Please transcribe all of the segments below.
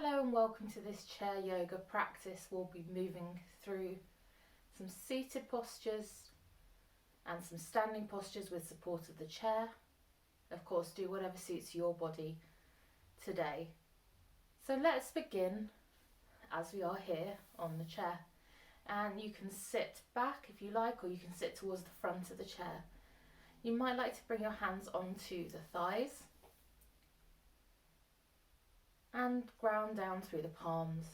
Hello and welcome to this chair yoga practice. We'll be moving through some seated postures and some standing postures with support of the chair. Of course, do whatever suits your body today. So let's begin as we are here on the chair. And you can sit back if you like, or you can sit towards the front of the chair. You might like to bring your hands onto the thighs and ground down through the palms.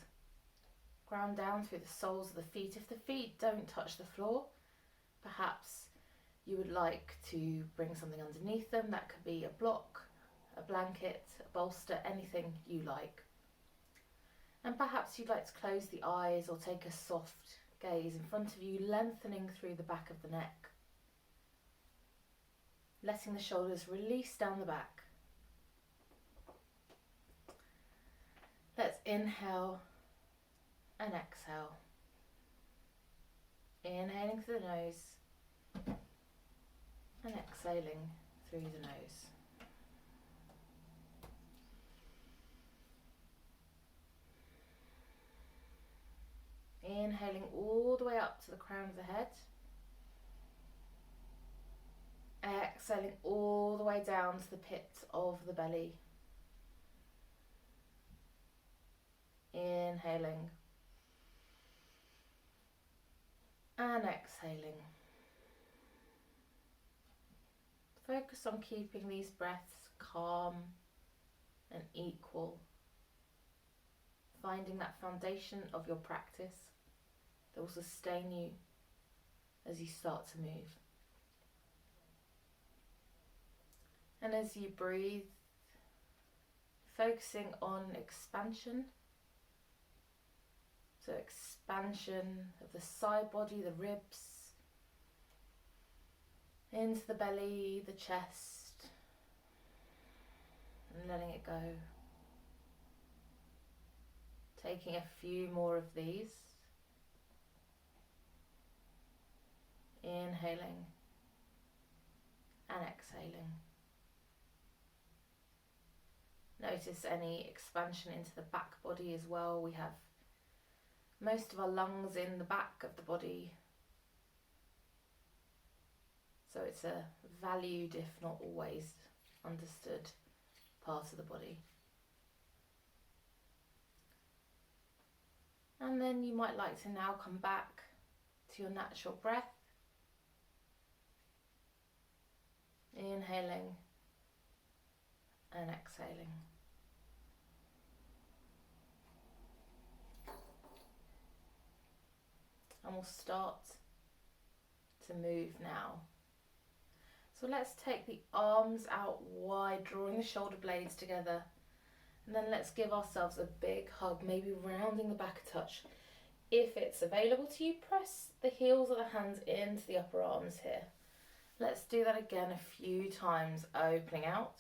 Ground down through the soles of the feet. If the feet don't touch the floor, perhaps you would like to bring something underneath them. That could be a block, a blanket, a bolster, anything you like. And perhaps you'd like to close the eyes or take a soft gaze in front of you, lengthening through the back of the neck. Letting the shoulders release down the back. Let's inhale and exhale. Inhaling through the nose and exhaling through the nose. Inhaling all the way up to the crown of the head. Exhaling all the way down to the pit of the belly. Inhaling and exhaling. Focus on keeping these breaths calm and equal. Finding that foundation of your practice that will sustain you as you start to move. And as you breathe, focusing on expansion. So expansion of the side body, the ribs, into the belly, the chest, and letting it go. Taking a few more of these. Inhaling and exhaling. Notice any expansion into the back body as well. We have most of our lungs in the back of the body. So it's a valued, if not always understood, part of the body. And then you might like to now come back to your natural breath. Inhaling and exhaling. And we'll start to move now. So let's take the arms out wide, drawing the shoulder blades together. And then let's give ourselves a big hug, maybe rounding the back a touch. If it's available to you, press the heels of the hands into the upper arms here. Let's do that again a few times, opening out,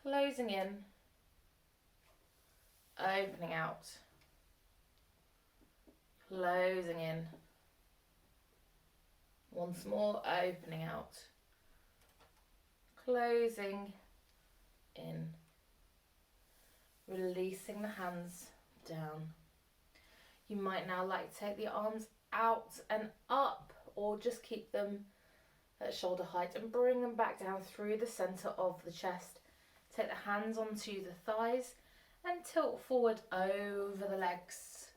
closing in, opening out, closing in. Once more, opening out, closing in, releasing the hands down. You might now like to take the arms out and up, or just keep them at shoulder height and bring them back down through the centre of the chest. Take the hands onto the thighs and tilt forward over the legs.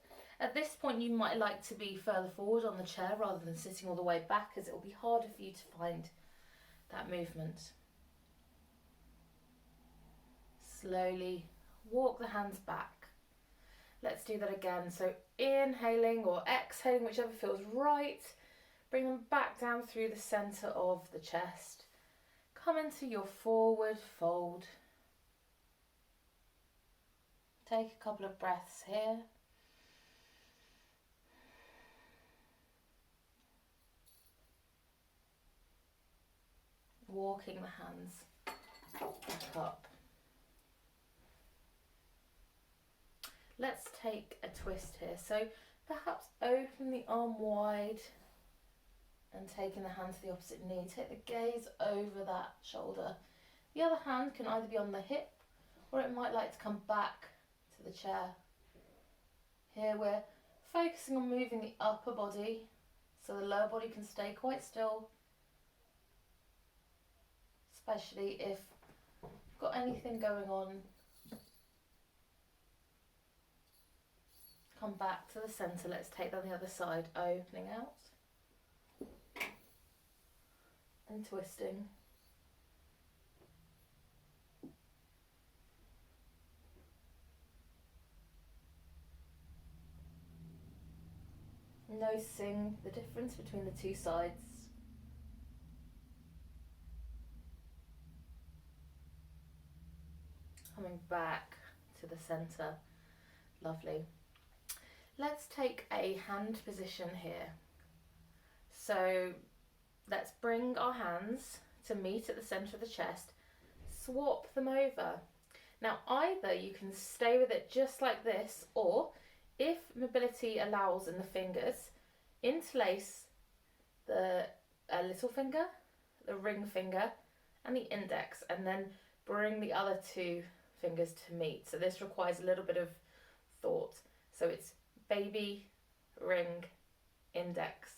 At this point you might like to be further forward on the chair rather than sitting all the way back, as it will be harder for you to find that movement. Slowly walk the hands back. Let's do that again. So inhaling or exhaling, whichever feels right. Bring them back down through the centre of the chest. Come into your forward fold. Take a couple of breaths here. Walking the hands back up. Let's take a twist here. So perhaps open the arm wide and taking the hand to the opposite knee. Take the gaze over that shoulder. The other hand can either be on the hip, or it might like to come back to the chair. Here we're focusing on moving the upper body so the lower body can stay quite still, especially if you've got anything going on. Come back to the centre. Let's take that on the other side, opening out and twisting. Noticing the difference between the two sides. Coming back to the centre. Lovely. Let's take a hand position here. So let's bring our hands to meet at the centre of the chest. Swap them over. Now either you can stay with it just like this, or if mobility allows in the fingers, interlace the little finger, the ring finger and the index, and then bring the other two fingers to meet. So this requires a little bit of thought. So it's baby, ring, index,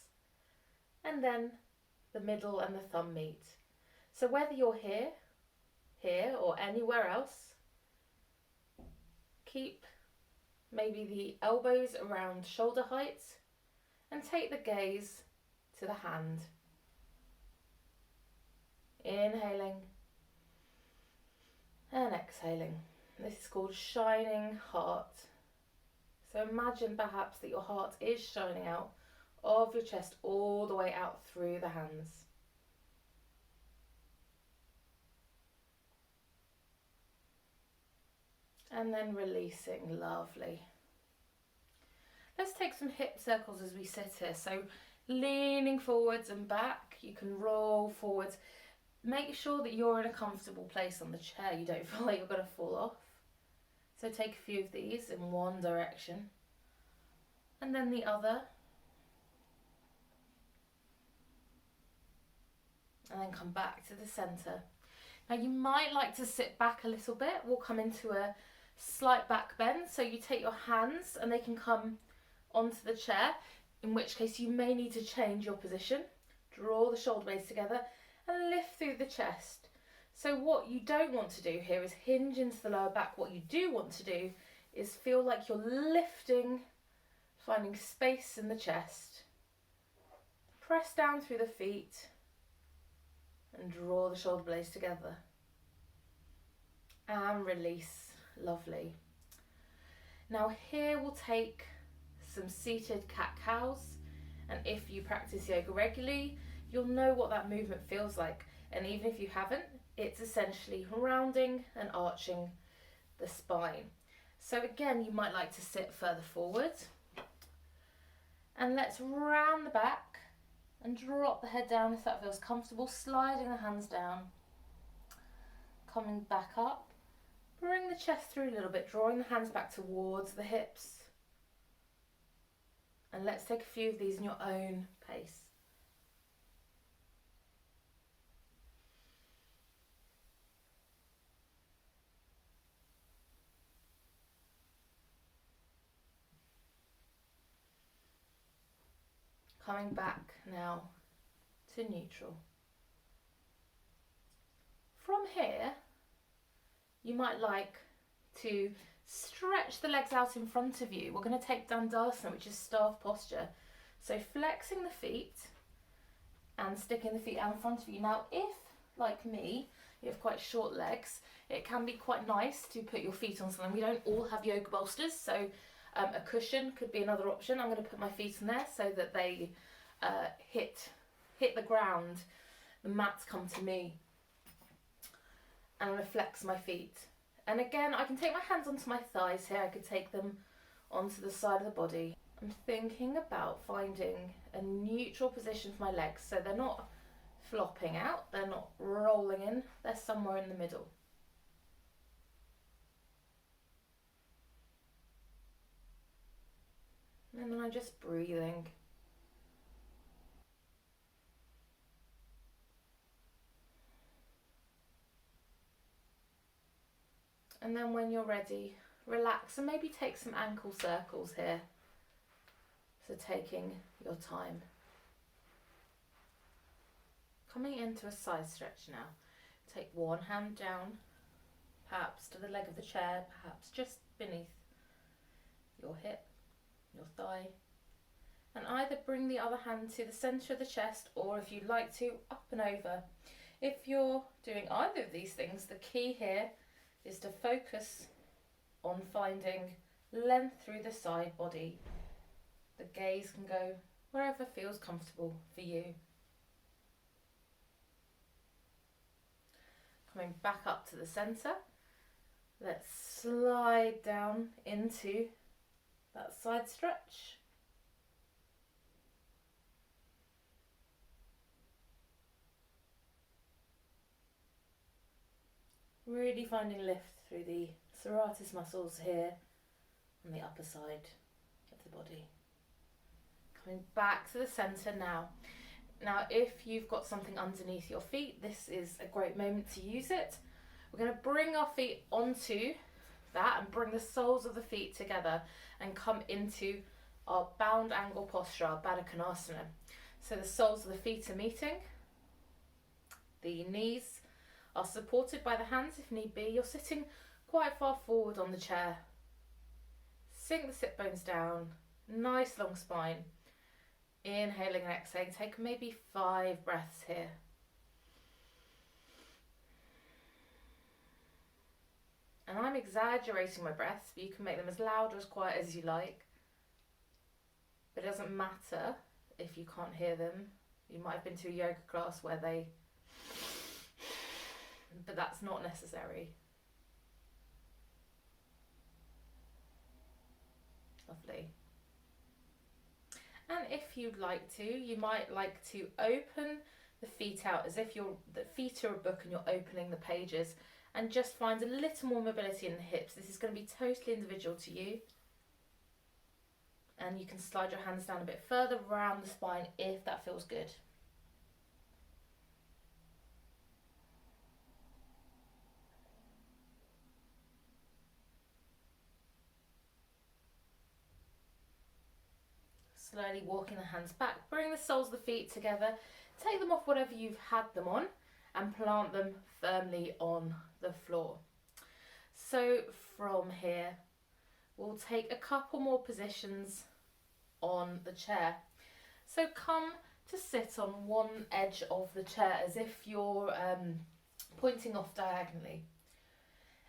and then the middle and the thumb meet. So whether you're here, or anywhere else, keep maybe the elbows around shoulder height and take the gaze to the hand. Inhaling and exhaling. This is called shining heart. So imagine perhaps that your heart is shining out of your chest all the way out through the hands. And then releasing, lovely. Let's take some hip circles as we sit here. So leaning forwards and back, you can roll forwards. Make sure that you're in a comfortable place on the chair. You don't feel like you're going to fall off. So take a few of these in one direction and then the other. And then come back to the centre. Now you might like to sit back a little bit. We'll come into a slight back bend. So you take your hands and they can come onto the chair, in which case you may need to change your position. Draw the shoulder blades together and lift through the chest. So what you don't want to do here is hinge into the lower back. What you do want to do is feel like you're lifting, finding space in the chest. Press down through the feet and draw the shoulder blades together. And release. Lovely. Now here we'll take some seated cat-cows, and if you practice yoga regularly, you'll know what that movement feels like. And even if you haven't, it's essentially rounding and arching the spine. So again, you might like to sit further forward. And let's round the back and drop the head down if that feels comfortable, sliding the hands down. Coming back up, bring the chest through a little bit, drawing the hands back towards the hips. And let's take a few of these in your own pace. Coming back now to neutral. From here, you might like to stretch the legs out in front of you. We're going to take Tadasana, which is staff posture. So flexing the feet and sticking the feet out in front of you. Now, if, like me, you have quite short legs, it can be quite nice to put your feet on something. We don't all have yoga bolsters, so a cushion could be another option. I'm going to put my feet in there so that they hit the ground. The mats come to me. And I'm going to flex my feet. And again, I can take my hands onto my thighs here. I could take them onto the side of the body. I'm thinking about finding a neutral position for my legs. So they're not flopping out. They're not rolling in. They're somewhere in the middle. And then I'm just breathing. And then when you're ready, relax and maybe take some ankle circles here. So taking your time. Coming into a side stretch now. Take one hand down, perhaps to the leg of the chair, perhaps just beneath your hip, your thigh. And either bring the other hand to the centre of the chest, or if you'd like to, up and over. If you're doing either of these things, the key here is to focus on finding length through the side body. The gaze can go wherever feels comfortable for you. Coming back up to the centre, let's slide down into that side stretch. Really finding lift through the serratus muscles here on the upper side of the body. Coming back to the centre now. Now, if you've got something underneath your feet, this is a great moment to use it. We're going to bring our feet onto that and bring the soles of the feet together and come into our bound angle posture, our Baddha Konasana. So the soles of the feet are meeting. The knees are supported by the hands if need be. You're sitting quite far forward on the chair. Sink the sit bones down, nice long spine. Inhaling and exhaling, take maybe 5 breaths here. And I'm exaggerating my breaths, but you can make them as loud or as quiet as you like. But it doesn't matter if you can't hear them. You might have been to a yoga class where they... but that's not necessary. Lovely. And if you'd like to, you might like to open the feet out as if the feet are a book and you're opening the pages, and just find a little more mobility in the hips. This is going to be totally individual to you. And you can slide your hands down a bit further around the spine if that feels good. Slowly walking the hands back, bring the soles of the feet together, take them off whatever you've had them on and plant them firmly on the floor. So from here, we'll take a couple more positions on the chair. So come to sit on one edge of the chair as if you're pointing off diagonally.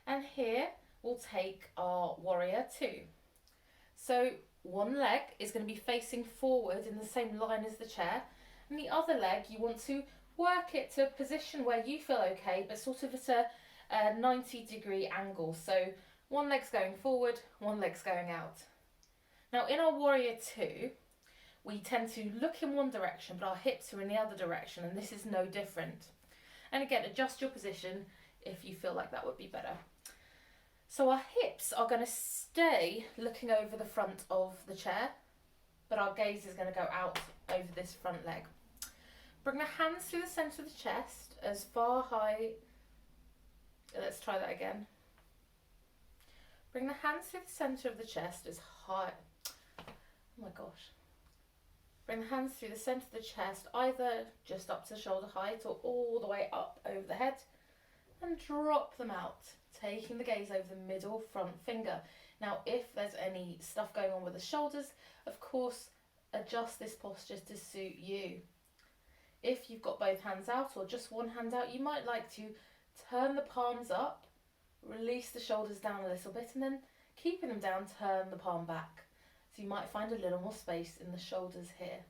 And here we'll take our warrior 2. So one leg is going to be facing forward in the same line as the chair, and the other leg you want to work it to a position where you feel okay, but sort of at a 90-degree angle. So one leg's going forward, one leg's going out. Now in our warrior 2, we tend to look in one direction, but our hips are in the other direction, and this is no different. And again, adjust your position if you feel like that would be better. So our hips are going to stay looking over the front of the chair, but our gaze is going to go out over this front leg. Bring the hands through the centre of the chest as far high. Let's try that again. Bring the hands through the centre of the chest as high. Oh my gosh. Bring the hands through the centre of the chest, either just up to shoulder height or all the way up over the head, and drop them out, taking the gaze over the middle front finger. Now, if there's any stuff going on with the shoulders, of course, adjust this posture to suit you. If you've got both hands out or just one hand out, you might like to turn the palms up, release the shoulders down a little bit, and then keeping them down, turn the palm back. So you might find a little more space in the shoulders here.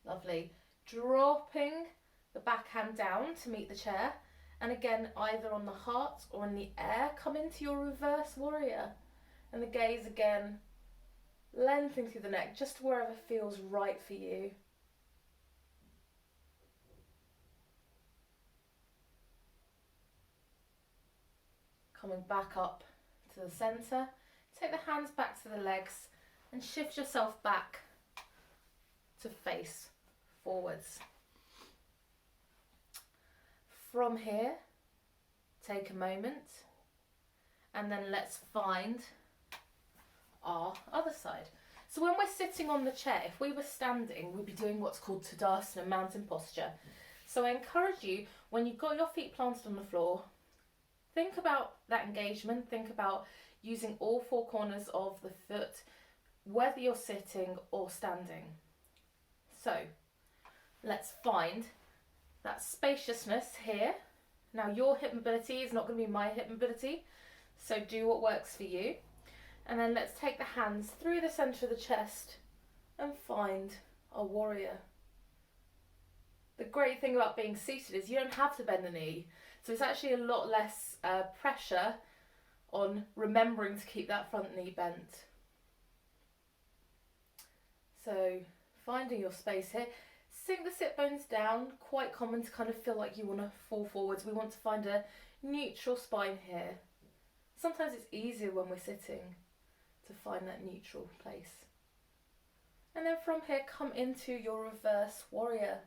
Lovely. Dropping the back hand down to meet the chair. And again, either on the heart or in the air, come into your reverse warrior. And the gaze again, lengthening through the neck, just wherever feels right for you. Coming back up to the centre. Take the hands back to the legs and shift yourself back to face forwards. From here, take a moment And then let's find our other side. So when we're sitting on the chair, if we were standing, we'd be doing what's called Tadasana, mountain posture. So I encourage you, when you've got your feet planted on the floor, think about that engagement, think about using all four corners of the foot, whether you're sitting or standing. So let's find that spaciousness here. Now your hip mobility is not going to be my hip mobility, so do what works for you. And then let's take the hands through the centre of the chest and find a warrior. The great thing about being seated is you don't have to bend the knee, so it's actually a lot less pressure on remembering to keep that front knee bent. So finding your space here. Sink the sit bones down, quite common to kind of feel like you want to fall forwards. We want to find a neutral spine here. Sometimes it's easier when we're sitting to find that neutral place. And then from here, come into your reverse warrior.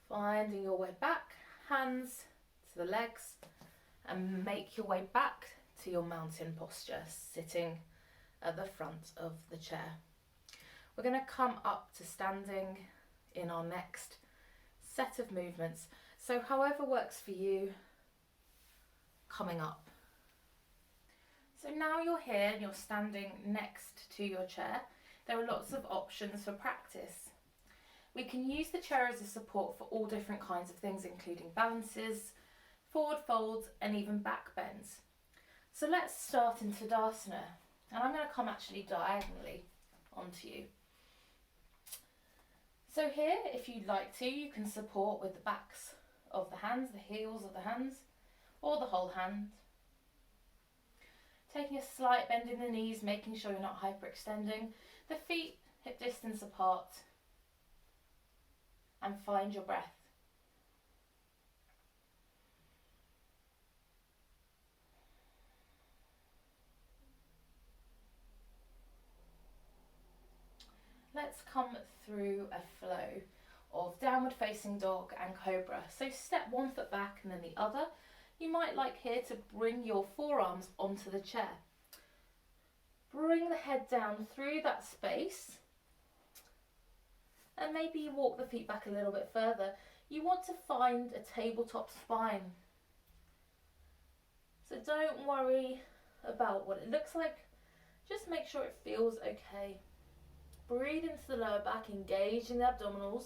Finding your way back, hands to the legs, and make your way back to your mountain posture, sitting at the front of the chair. We're going to come up to standing in our next set of movements. So however works for you, coming up. So now you're here and you're standing next to your chair. There are lots of options for practice. We can use the chair as a support for all different kinds of things, including balances, forward folds, and even back bends. So let's start in Tadasana. And I'm going to come actually diagonally onto you. So here, if you'd like to, you can support with the backs of the hands, the heels of the hands, or the whole hand. Taking a slight bend in the knees, making sure you're not hyperextending. The feet hip distance apart. And find your breath. Let's come through a flow of downward facing dog and cobra. So step one foot back and then the other. You might like here to bring your forearms onto the chair. Bring the head down through that space. And maybe you walk the feet back a little bit further. You want to find a tabletop spine. So don't worry about what it looks like. Just make sure it feels okay. Breathe into the lower back, engaging the abdominals.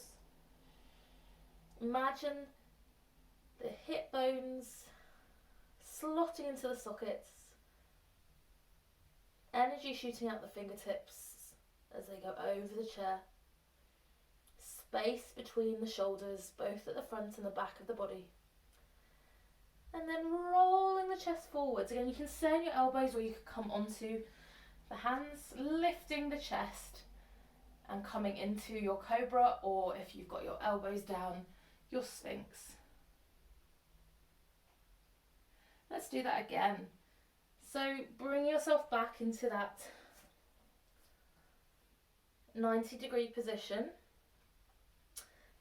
Imagine the hip bones slotting into the sockets. Energy shooting out the fingertips as they go over the chair. Space between the shoulders, both at the front and the back of the body. And then rolling the chest forwards. Again, you can stay on your elbows or you can come onto the hands, lifting the chest and coming into your cobra, or if you've got your elbows down, your sphinx. Let's do that again. So bring yourself back into that 90-degree position.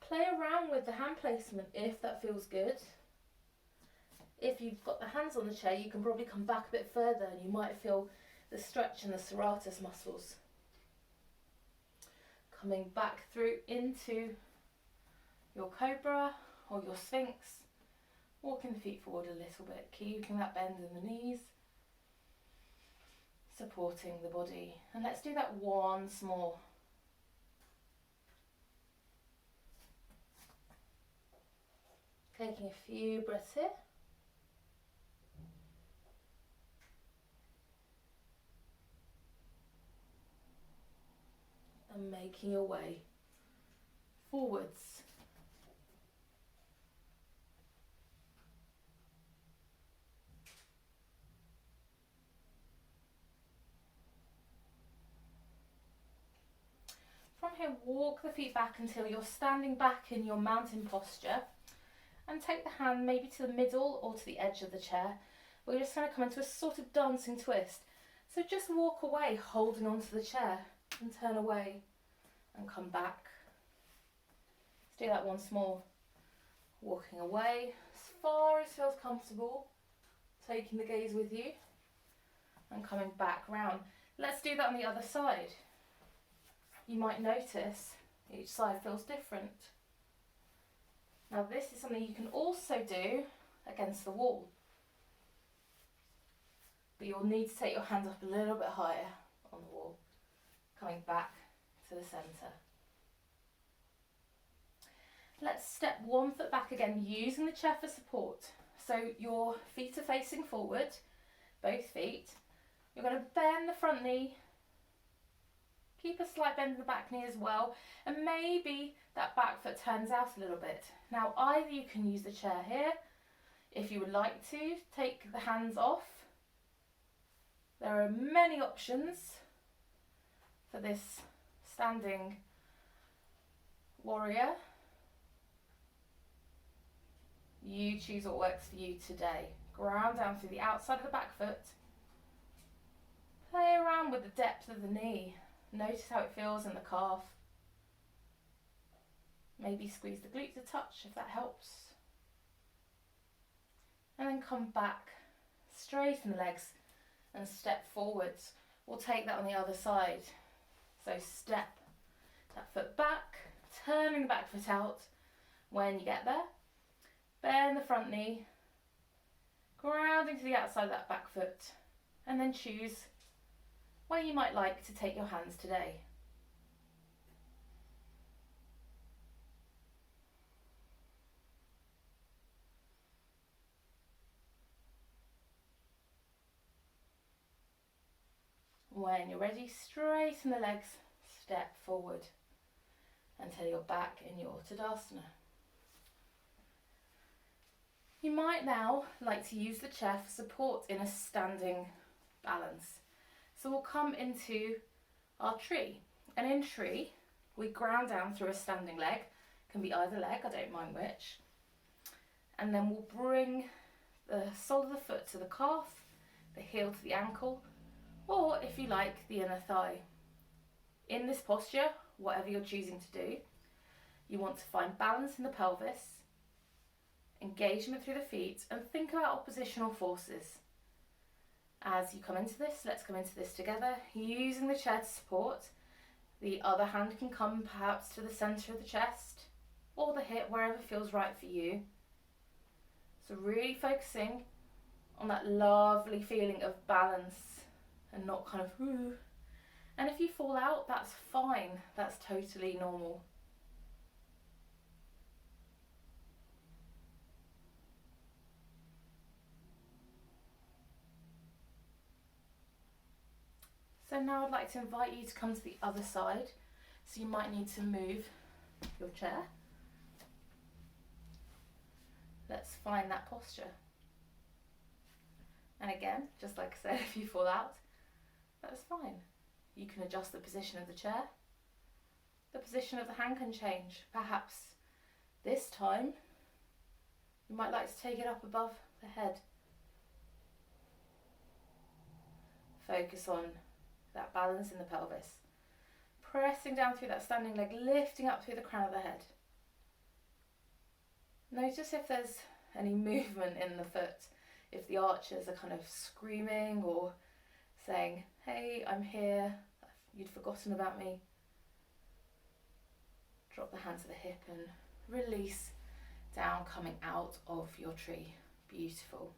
Play around with the hand placement if that feels good. If you've got the hands on the chair, you can probably come back a bit further and you might feel the stretch in the serratus muscles. Coming back through into your cobra or your sphinx. Walking the feet forward a little bit, keeping that bend in the knees. Supporting the body. And let's do that once more. Taking a few breaths here. And making your way forwards. From here, walk the feet back until you're standing back in your mountain posture. And take the hand maybe to the middle or to the edge of the chair. We're just going to come into a sort of dancing twist. So just walk away, holding onto the chair, and turn away and come back. Let's do that once more. Walking away as far as feels comfortable, taking the gaze with you, and coming back round. Let's do that on the other side. You might notice each side feels different. Now this is something you can also do against the wall. But you'll need to take your hands up a little bit higher on the wall, coming back to the centre. Let's step 1 foot back again, using the chair for support. So your feet are facing forward, both feet. You're going to bend the front knee, keep a slight bend in the back knee as well, and maybe that back foot turns out a little bit. Now either you can use the chair here, if you would like to, take the hands off. There are many options for this standing warrior. You choose what works for you today. Ground down through the outside of the back foot. Play around with the depth of the knee. Notice how it feels in the calf. Maybe squeeze the glutes a touch if that helps. And then come back, straighten the legs and step forwards. We'll take that on the other side. So step that foot back, turning the back foot out when you get there. Bend the front knee, grounding to the outside of that back foot, and then choose where you might like to take your hands today. When you're ready, straighten the legs, step forward until you're back in your Tadasana. You might now like to use the chair for support in a standing balance. So we'll come into our tree, and in tree we ground down through a standing leg, can be either leg, I don't mind which, and then we'll bring the sole of the foot to the calf, the heel to the ankle, or if you like, the inner thigh. In this posture, whatever you're choosing to do, you want to find balance in the pelvis, engagement through the feet, and think about oppositional forces. As you come into this, let's come into this together, using the chair to support. The other hand can come perhaps to the centre of the chest or the hip, wherever feels right for you. So really focusing on that lovely feeling of balance and not kind of whoo. And if you fall out, that's fine, that's totally normal. So now I'd like to invite you to come to the other side. So you might need to move your chair. Let's find that posture. And again, just like I said, if you fall out, that's fine. You can adjust the position of the chair. The position of the hand can change. Perhaps this time you might like to take it up above the head. Focus on that balance in the pelvis. Pressing down through that standing leg, lifting up through the crown of the head. Notice if there's any movement in the foot, if the arches are kind of screaming or saying, hey, I'm here, you'd forgotten about me. Drop the hand to the hip and release down, coming out of your tree. Beautiful.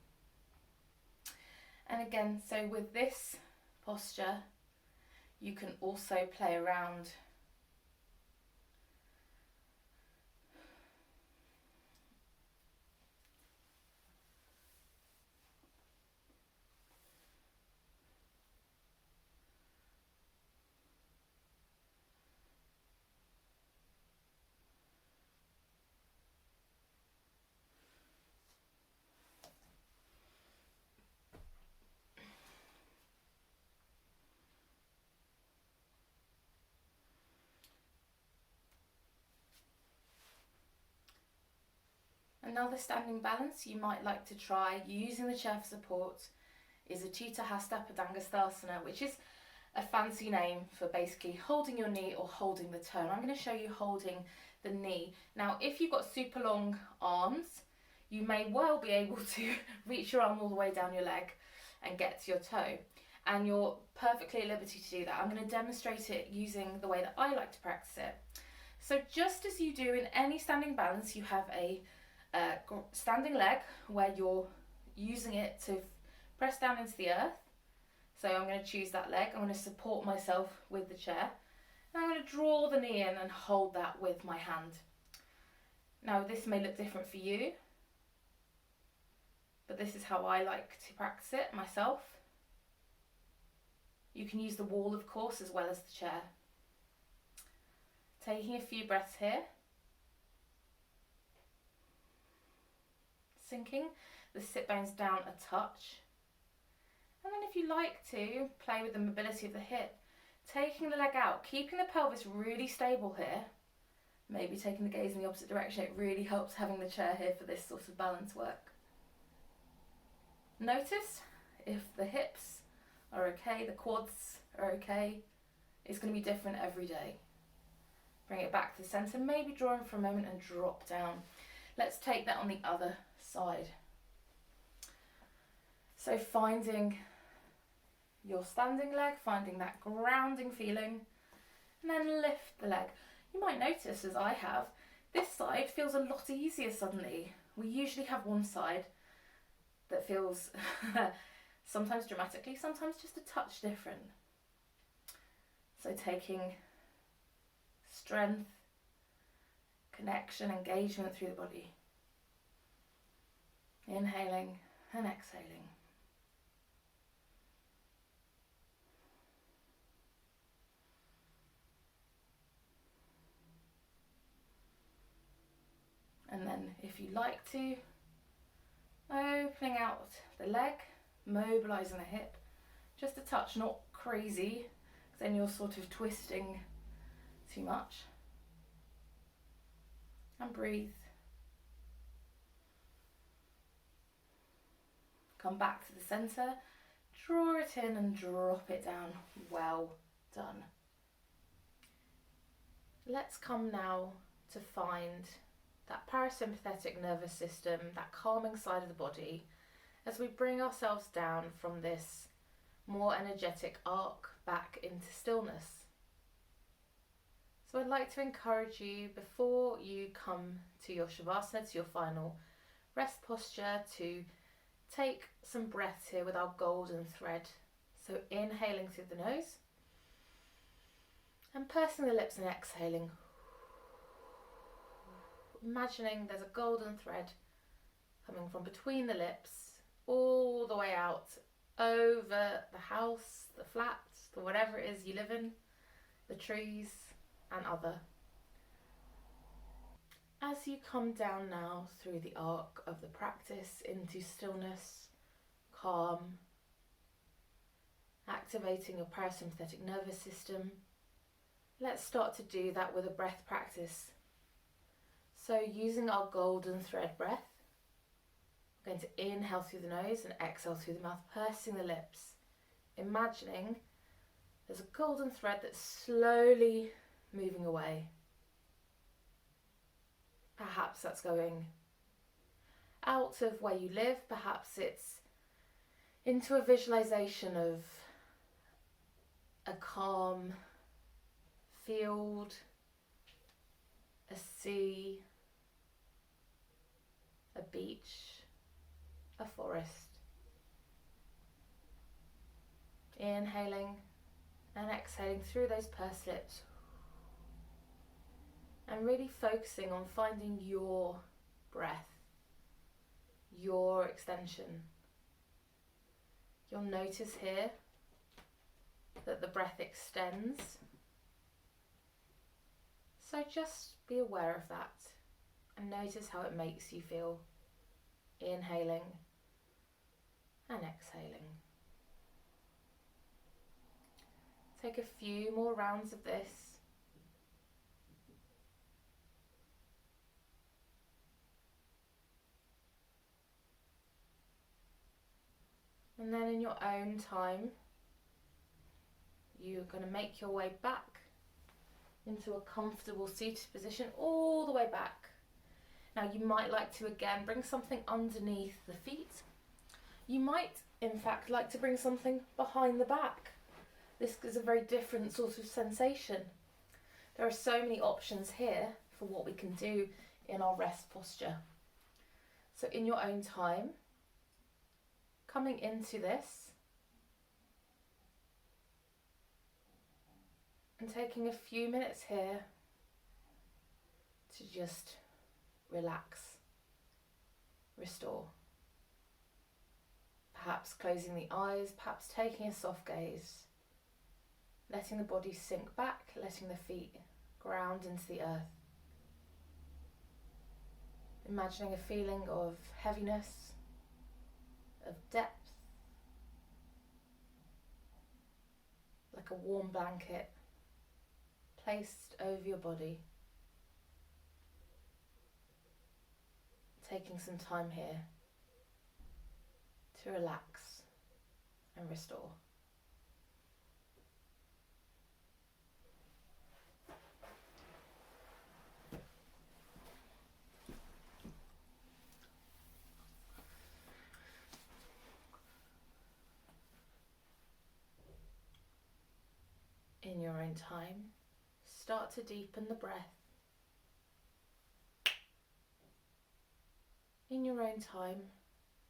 And again, so with this posture, you can also play around another standing balance. You might like to try using the chair for support is Utthita Hasta Padangusthasana, which is a fancy name for basically holding your knee or holding the toe. I'm going to show you holding the knee. Now, if you've got super long arms, you may well be able to reach your arm all the way down your leg and get to your toe. And you're perfectly at liberty to do that. I'm going to demonstrate it using the way that I like to practice it. So just as you do in any standing balance, you have a standing leg where you're using it to press down into the earth. So I'm going to choose that leg. I'm going to support myself with the chair. And I'm going to draw the knee in and hold that with my hand. Now this may look different for you, but this is how I like to practice it myself. You can use the wall, of course, as well as the chair. Taking a few breaths here. Sinking the sit bones down a touch. And then if you like to, play with the mobility of the hip. Taking the leg out, keeping the pelvis really stable here. Maybe taking the gaze in the opposite direction. It really helps having the chair here for this sort of balance work. Notice if the hips are okay, the quads are okay. It's going to be different every day. Bring it back to the centre, maybe draw in for a moment and drop down. Let's take that on the other side. So finding your standing leg, finding that grounding feeling, and then lift the leg. You might notice, as I have, this side feels a lot easier suddenly. We usually have one side that feels sometimes dramatically, sometimes just a touch different. So taking strength, connection, engagement through the body. Inhaling and exhaling. And then if you like to, opening out the leg, mobilising the hip, just a touch, not crazy, because then you're sort of twisting too much. And breathe. Come back to the centre, draw it in and drop it down. Well done. Let's come now to find that parasympathetic nervous system, that calming side of the body, as we bring ourselves down from this more energetic arc back into stillness. So I'd like to encourage you, before you come to your Shavasana, to your final rest posture, to take some breaths here with our golden thread. So inhaling through the nose and pursing the lips and exhaling. Imagining there's a golden thread coming from between the lips all the way out over the house, the flat, the whatever it is you live in, the trees and other. As you come down now through the arc of the practice into stillness, calm, activating your parasympathetic nervous system, let's start to do that with a breath practice. So using our golden thread breath, we're going to inhale through the nose and exhale through the mouth, pursing the lips. Imagining there's a golden thread that's slowly moving away. Perhaps that's going out of where you live, perhaps it's into a visualization of a calm field, a sea, a beach, a forest. Inhaling and exhaling through those pursed lips. And really focusing on finding your breath, your extension. You'll notice here that the breath extends. So just be aware of that and notice how it makes you feel. Inhaling and exhaling. Take a few more rounds of this. And then in your own time, you're going to make your way back into a comfortable seated position all the way back. Now you might like to again bring something underneath the feet. You might in fact like to bring something behind the back. This is a very different sort of sensation. There are so many options here for what we can do in our rest posture. So in your own time, coming into this and taking a few minutes here to just relax, restore. Perhaps closing the eyes, perhaps taking a soft gaze, letting the body sink back, letting the feet ground into the earth. Imagining a feeling of heaviness, of depth, like a warm blanket placed over your body. Taking some time here to relax and restore. In your own time, start to deepen the breath. In your own time,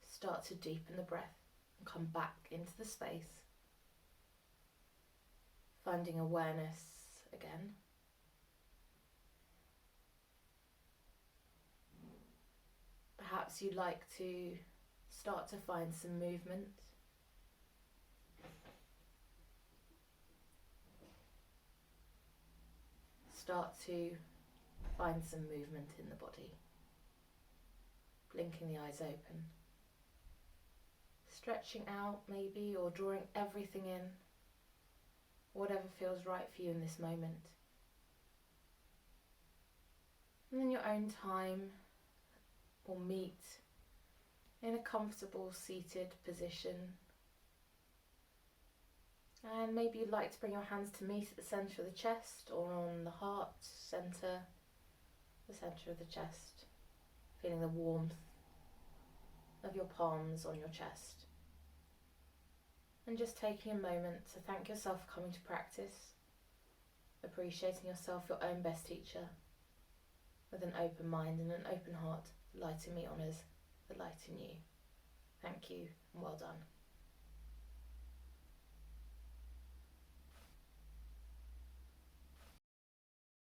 start to deepen the breath and come back into the space. Finding awareness again. Perhaps you'd like to start to find some movement. Start to find some movement in the body. Blinking the eyes open. Stretching out maybe, or drawing everything in. Whatever feels right for you in this moment. And in your own time, we'll meet in a comfortable seated position. And maybe you'd like to bring your hands to meet at the centre of the chest or on the heart centre, the centre of the chest, feeling the warmth of your palms on your chest. And just taking a moment to thank yourself for coming to practice, appreciating yourself, your own best teacher, with an open mind and an open heart. The light in me honours the light in you. Thank you and well done.